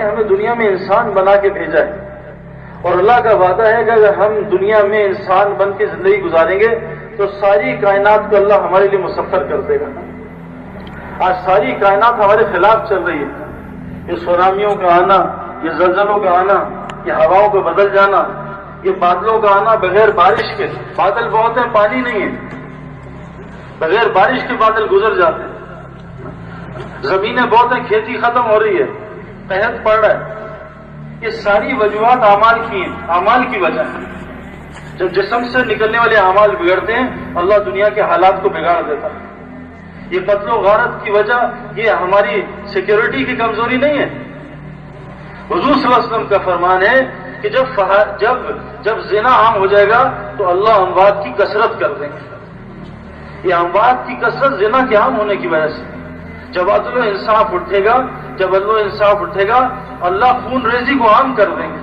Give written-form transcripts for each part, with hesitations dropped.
نے ہمیں دنیا میں انسان بنا کے بھیجا ہے، اور اللہ کا وعدہ ہے کہ اگر ہم دنیا میں انسان بن کے زندگی گزاریں گے تو ساری کائنات کو اللہ ہمارے لیے مسخر کر دے گا۔ آج ساری کائنات ہمارے خلاف چل رہی ہے، یہ سونامیوں کا آنا، یہ زلزلوں کا آنا، یہ ہواؤں کا بدل جانا، یہ بادلوں کا آنا بغیر بارش کے، بادل بہت ہیں پانی نہیں ہے، بغیر بارش کے بادل گزر جاتے ہیں، زمینیں بہت ہیں کھیتی ختم ہو رہی ہے، قحط پڑ رہا ہے۔ یہ ساری وجوہات اعمال کی ہیں، اعمال کی وجہ ہے۔ جب جسم سے نکلنے والے اعمال بگڑتے ہیں اللہ دنیا کے حالات کو بگاڑ دیتا ہے۔ یہ قتل و غارت کی وجہ یہ ہماری سیکیورٹی کی کمزوری نہیں ہے۔ حضور صلی اللہ علیہ وسلم کا فرمان ہے کہ جب زنا عام ہو جائے گا تو اللہ اموات کی کثرت کر دیں گے۔ یہ اموات کی کثرت زنا کے عام ہونے کی وجہ سے، جب عدل و انصاف اٹھے گا، جب عدل و انصاف اٹھے گا اللہ خون ریزی کو عام کر دیں گے۔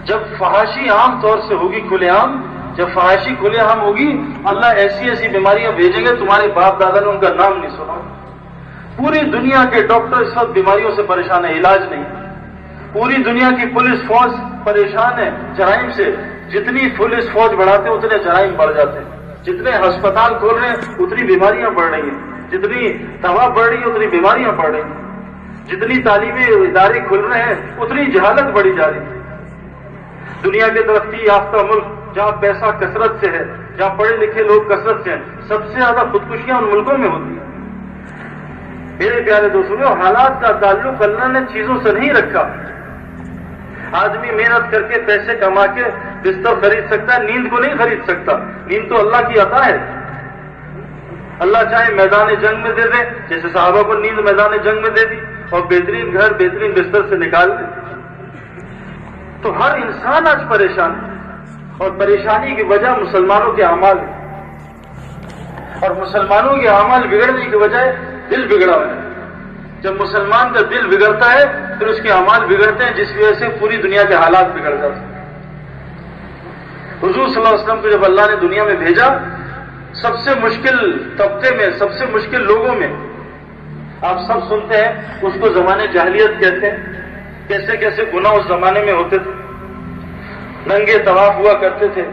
جب فحاشی عام طور سے ہوگی کھلے عام، جب فحاشی کھلے عام ہوگی اللہ ایسی ایسی بیماریاں بھیجیں گے تمہارے باپ دادا نے ان کا نام نہیں سنا۔ پوری دنیا کے ڈاکٹر اس وقت بیماریوں سے پریشان ہیں، علاج نہیں۔ پوری دنیا کی پولیس فوج پریشان ہے جرائم سے، جتنی پولیس فوج بڑھاتے ہیں اتنے جرائم بڑھ جاتے ہیں، جتنے ہسپتال کھول رہے ہیں اتنی بیماریاں بڑھ رہی ہیں، جتنی دوا بڑھ رہی ہے اتنی بیماریاں بڑھ رہی ہیں، جتنی تعلیمی ادارے کھل رہے ہیں اتنی جہالت بڑھی جا رہی ہے۔ دنیا کے ترقی یافتہ ملک جہاں پیسہ کثرت سے ہے، جہاں پڑھے لکھے لوگ کثرت سے ہیں، سب سے زیادہ خودکشیاں ان ملکوں میں ہوتی ہیں۔ میرے پیارے دوستوں، حالات کا تعلق اللہ نے چیزوں سے نہیں رکھا۔ آدمی محنت کر کے پیسے کما کے بستر خرید سکتا ہے، نیند کو نہیں خرید سکتا۔ نیند تو اللہ کی عطا ہے۔ اللہ چاہے میدان جنگ میں دے دے، جیسے صحابہ کو نیند میدان جنگ میں دے دی، اور بہترین گھر بہترین بستر سے نکال دے۔ تو ہر انسان آج پریشان ہے، اور پریشانی کی وجہ مسلمانوں کے اعمال ہے، اور مسلمانوں کے اعمال بگڑنے کی وجہ دل بگڑا ہوا ہے۔ جب مسلمان کا دل بگڑتا ہے پھر اس کے اعمال بگڑتے ہیں، جس وجہ سے پوری دنیا کے حالات بگڑ جاتے ہیں۔ حضور صلی اللہ علیہ وسلم کو جب اللہ نے دنیا میں بھیجا، سب سے مشکل طبقے میں، سب سے مشکل لوگوں میں، آپ سب سنتے ہیں اس کو زمانے جاہلیت کہتے ہیں، کیسے کیسے گناہ اس زمانے میں ہوتے تھے۔ ننگے طواف ہوا کرتے تھے،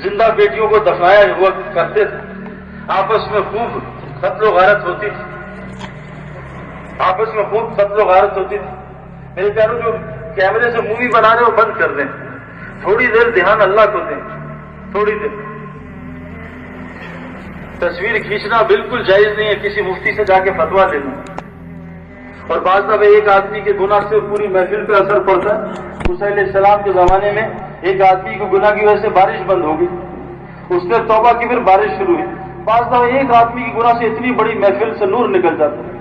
زندہ بیٹیوں کو دفنایا ہوا کرتے تھے، آپس میں خوب قتل و غارت ہوتی تھی، آپس میں خوب قتل و غارت ہوتی تھی۔ میرے پیاروں، جو کیمرے سے مووی بنا رہے ہو بند کر دیں، تھوڑی دیر دھیان اللہ کو دیں، تھوڑی دیر۔ تصویر کھینچنا بالکل جائز نہیں ہے، کسی مفتی سے جا کے فتویٰ لینا۔ اور بعض دفعہ ایک آدمی کے گناہ سے پوری محفل پہ اثر پڑتا ہے۔ موسیٰ علیہ السلام کے زمانے میں ایک آدمی کو گناہ کی وجہ سے بارش بند ہو گئی، اس نے توبہ کی، پھر بارش شروع ہوئی۔ بعض دفعہ ایک آدمی کی گناہ سے اتنی بڑی محفل سے نور نکل جاتا ہے۔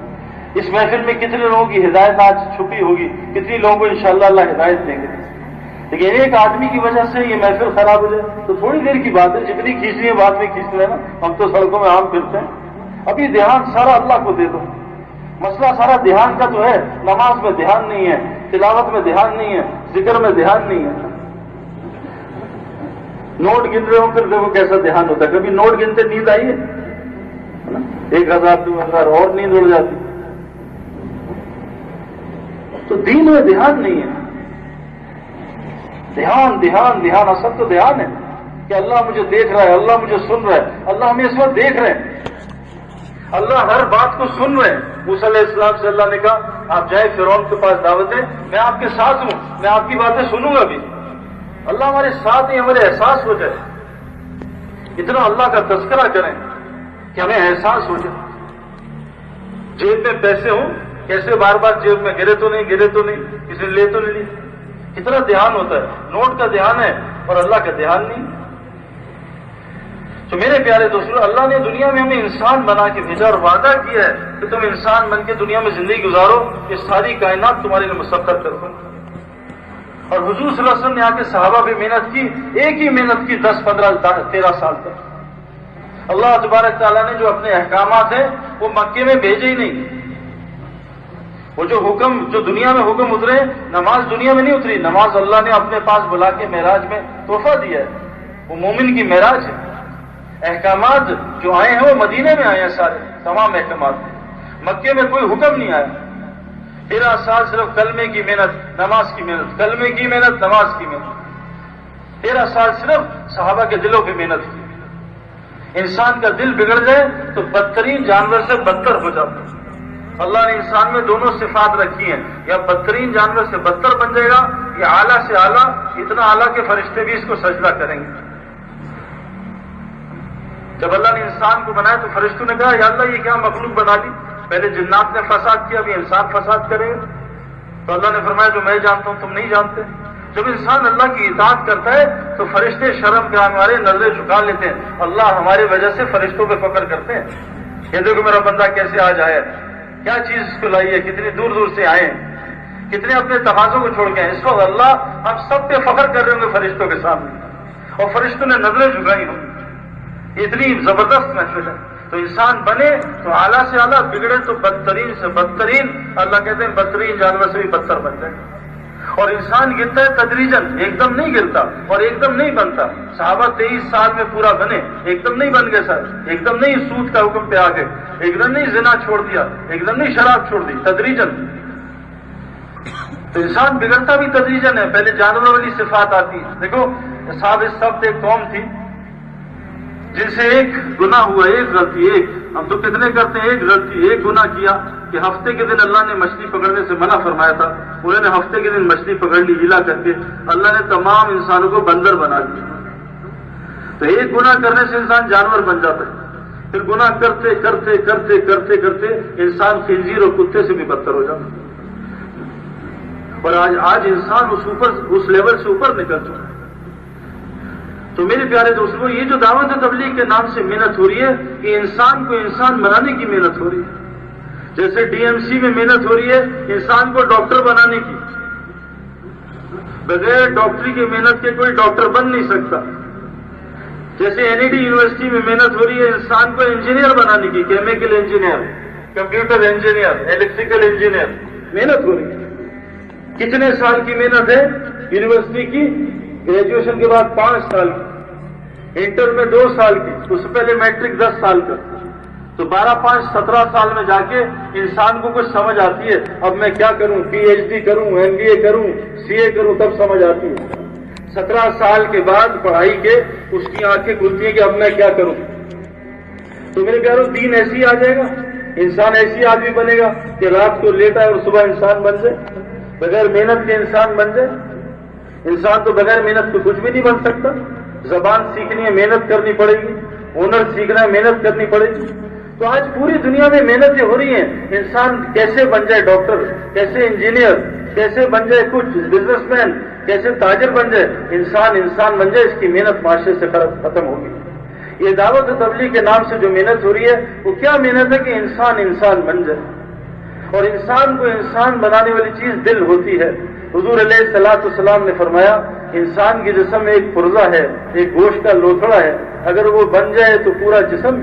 اس محفل میں کتنے لوگوں کی ہدایت آج چھپی ہوگی، کتنی لوگوں کو انشاءاللہ اللہ ہدایت دیں گے، لیکن ایک آدمی کی وجہ سے یہ محفل خراب ہو جائے تو تھوڑی دیر کی بات ہے، جتنی کھینچنی ہے بعد میں کھینچ لینا۔ ہم تو سڑکوں میں عام پھرتے ہیں، ابھی دھیان سارا اللہ کو دے دو۔ مسئلہ سارا دھیان کا تو ہے، نماز میں دھیان نہیں ہے، تلاوت میں دھیان نہیں ہے، ذکر میں دھیان نہیں ہے۔ نوٹ گن رہے ہو پھر دیکھو کیسا دھیان ہوتا ہے۔ کبھی نوٹ گنتے نیند آئی ہے؟ 1000 2000 اور نیند اڑ جاتی۔ تو دین میں دھیان نہیں ہے۔ دھیان دھیان دھیان، اصل تو دھیان ہے کہ اللہ مجھے دیکھ رہا ہے، اللہ مجھے سن رہا ہے، اللہ ہمیں اس وقت دیکھ رہے ہیں، اللہ ہر بات کو سن رہے ہیں۔ موسیٰ علیہ السلام سے اللہ نے کہا آپ جائیں فرعون کے پاس دعوت دیں، میں آپ کے ساتھ ہوں، میں آپ کی باتیں سنوں گا بھی۔ اللہ ہمارے ساتھ ہی ہمارے احساس ہو جائے، اتنا اللہ کا تذکرہ کریں کہ ہمیں احساس ہو جائے۔ جیب میں پیسے ہوں، کیسے بار بار جیب میں گرے تو نہیں، گرے تو نہیں، کسی نے لے تو نہیں لی، کتنا دھیان ہوتا ہے۔ نوٹ کا دھیان ہے اور اللہ کا دھیان نہیں۔ تو میرے پیارے دوستوں، اللہ نے دنیا میں ہمیں انسان بنا کے بھیجا اور وعدہ کیا ہے کہ تم انسان بن کے دنیا میں زندگی گزارو، یہ ساری کائنات تمہارے لیے مسخر کر دوں۔ اور حضور صلی اللہ علیہ وسلم نے آ کے صحابہ بھی محنت کی، ایک ہی محنت کی 10 15 13 سال تک۔ اللہ تبارک تعالیٰ نے جو اپنے احکامات ہیں وہ مکے میں بھیجے ہی نہیں۔ وہ جو حکم، جو دنیا میں حکم اترے، نماز دنیا میں نہیں اتری، نماز اللہ نے اپنے پاس بلا کے معراج میں تحفہ دیا ہے، وہ مومن کی معراج ہے۔ احکامات جو آئے ہیں وہ مدینے میں آئے ہیں، سارے تمام احکامات، مکے میں کوئی حکم نہیں آیا۔ 13 سال صرف کلمے کی محنت، نماز کی محنت، کلمے کی محنت، نماز کی محنت، 13 سال صرف صحابہ کے دلوں پہ محنت کی۔ انسان کا دل بگڑ جائے تو بدترین جانور سے بدتر ہو جاتا ہے۔ اللہ نے انسان میں دونوں صفات رکھی ہیں، یا بدترین جانور سے بدتر بن جائے گا، یا اعلیٰ سے اعلیٰ، اتنا اعلیٰ کہ فرشتے بھی اس کو سجدہ کریں گے۔ جب اللہ نے انسان کو بنایا تو فرشتوں نے کہا یا اللہ یہ کیا مخلوق بنا دی، پہلے جنات نے فساد کیا، ابھی انسان فساد کرے گا؟ تو اللہ نے فرمایا جو میں جانتا ہوں تم نہیں جانتے۔ جب انسان اللہ کی اطاعت کرتا ہے تو فرشتے شرم کے ہمارے نظریں جھکا لیتے ہیں، اللہ ہماری وجہ سے فرشتوں پہ فخر کرتے ہیں، یہ دیکھو میرا بندہ کیسے آج آیا، کیا چیز اس کو لائی ہے، کتنی دور دور سے آئے ہیں، کتنے اپنے تقاضوں کو چھوڑ کے ہیں۔ اس وقت اللہ ہم سب پہ فخر کر رہے ہوں گے فرشتوں کے سامنے، اور فرشتوں نے نظریں جھکائی ہوں گی، اتنی زبردست محفل ہے۔ تو انسان بنے تو اعلیٰ سے اعلیٰ، بگڑے تو بدترین سے بدترین، اللہ کہتے ہیں بدترین جانور سے بھی بدتر بن جائے۔ اور انسان گرتا ہے تدریجن، ایک دم نہیں گرتا اور ایک دم نہیں بنتا۔ صحابہ 23 سال میں پورا بنے، ایک دم نہیں بن گئے سر، ایک دم نہیں سود کا حکم پہ آ گئے، ایک دم نہیں زنا چھوڑ دیا، ایک دم نہیں شراب چھوڑ دی، تدریجن۔ تو انسان بگڑتا بھی تدریجن ہے، پہلے جانوروں والی صفات آتی ہے۔ دیکھو صاحب اس سب ایک قوم تھی جن سے ایک گناہ ہوا، ایک غلطی، ایک، ہم تو کتنے کرتے ہیں، ایک غلطی، ایک گناہ کیا کہ ہفتے کے دن اللہ نے مچھلی پکڑنے سے منع فرمایا تھا، انہوں نے ہفتے کے دن مچھلی پکڑ لی ہلا کر کے، اللہ نے تمام انسانوں کو بندر بنا دیا۔ تو ایک گناہ کرنے سے انسان جانور بن جاتا ہے، پھر گناہ کرتے کرتے کرتے کرتے کرتے انسان خنزیر اور کتے سے بھی بدتر ہو جاتا ہے۔ اور آج انسان اس لیول سے اوپر نکل چکا ہے۔ تو میرے پیارے دوستوں، یہ جو دعوت تبلیغ کے نام سے محنت ہو رہی ہے، یہ انسان کو انسان بنانے کی محنت ہو رہی ہے۔ جیسے ڈی ایم سی میں محنت ہو رہی ہے انسان کو ڈاکٹر بنانے کی، بغیر ڈاکٹری کی محنت کے کوئی ڈاکٹر بن نہیں سکتا۔ جیسے این ای ڈی یونیورسٹی میں محنت ہو رہی ہے انسان کو انجینئر بنانے کی، chemical engineer, computer engineer, electrical engineer, محنت ہو رہی ہے۔ کتنے سال کی محنت ہے یونیورسٹی کی؟ گریجویشن کے بعد 5 سال کی، انٹر میں 2 سال کی، اس سے پہلے میٹرک 10 سال کا، تو 12 5 17 سال میں جا کے انسان کو کچھ سمجھ آتی ہے، اب میں کیا کروں، پی ایچ ڈی کروں، ایم بی اے کروں، سی اے کروں، تب سمجھ آتی ہے۔ 17 سال کے بعد پڑھائی کے اس کی آنکھیں کھلتی ہیں کہ اب میں کیا کروں۔ تو میرے پیاروں دین ایسی آ جائے گا، انسان ایسی آدمی بنے گا کہ رات کو لیٹا ہے اور صبح انسان بن جائے، بغیر محنت کے انسان بن جائے۔ انسان تو بغیر محنت کے کچھ بھی نہیں بن سکتا۔ زبان سیکھنی ہے محنت کرنی پڑے گی، ہنر سیکھنا ہے محنت کرنی پڑے گی۔ تو آج پوری دنیا میں محنتیں ہو رہی ہیں، انسان کیسے بن جائے ڈاکٹر، کیسے انجینئر، کیسے بن جائے کچھ بزنس مین، کیسے تاجر بن جائے، انسان بن جائے، اس کی محنت معاشرے سے ختم ہوگی۔ یہ دعوت تبلیغ کے نام سے جو محنت ہو رہی ہے وہ کیا محنت ہے کہ انسان بن جائے، اور انسان کو انسان بنانے والی چیز دل ہوتی ہے۔ حضور علیہ الصلوۃ والسلام نے فرمایا انسان کے جسم میں ایک پرزہ ہے، ایک گوشت کا لوتھڑا ہے، اگر وہ بن جائے تو پورا جسم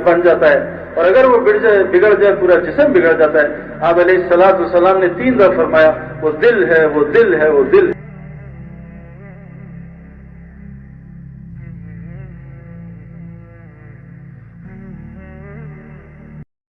بن جاتا ہے، اور اگر وہ بگڑ جائے پورا جسم بگڑ جاتا ہے۔ آپ علیہ الصلوۃ والسلام نے 3 دفعہ فرمایا وہ دل ہے، وہ دل ہے، وہ دل ہے۔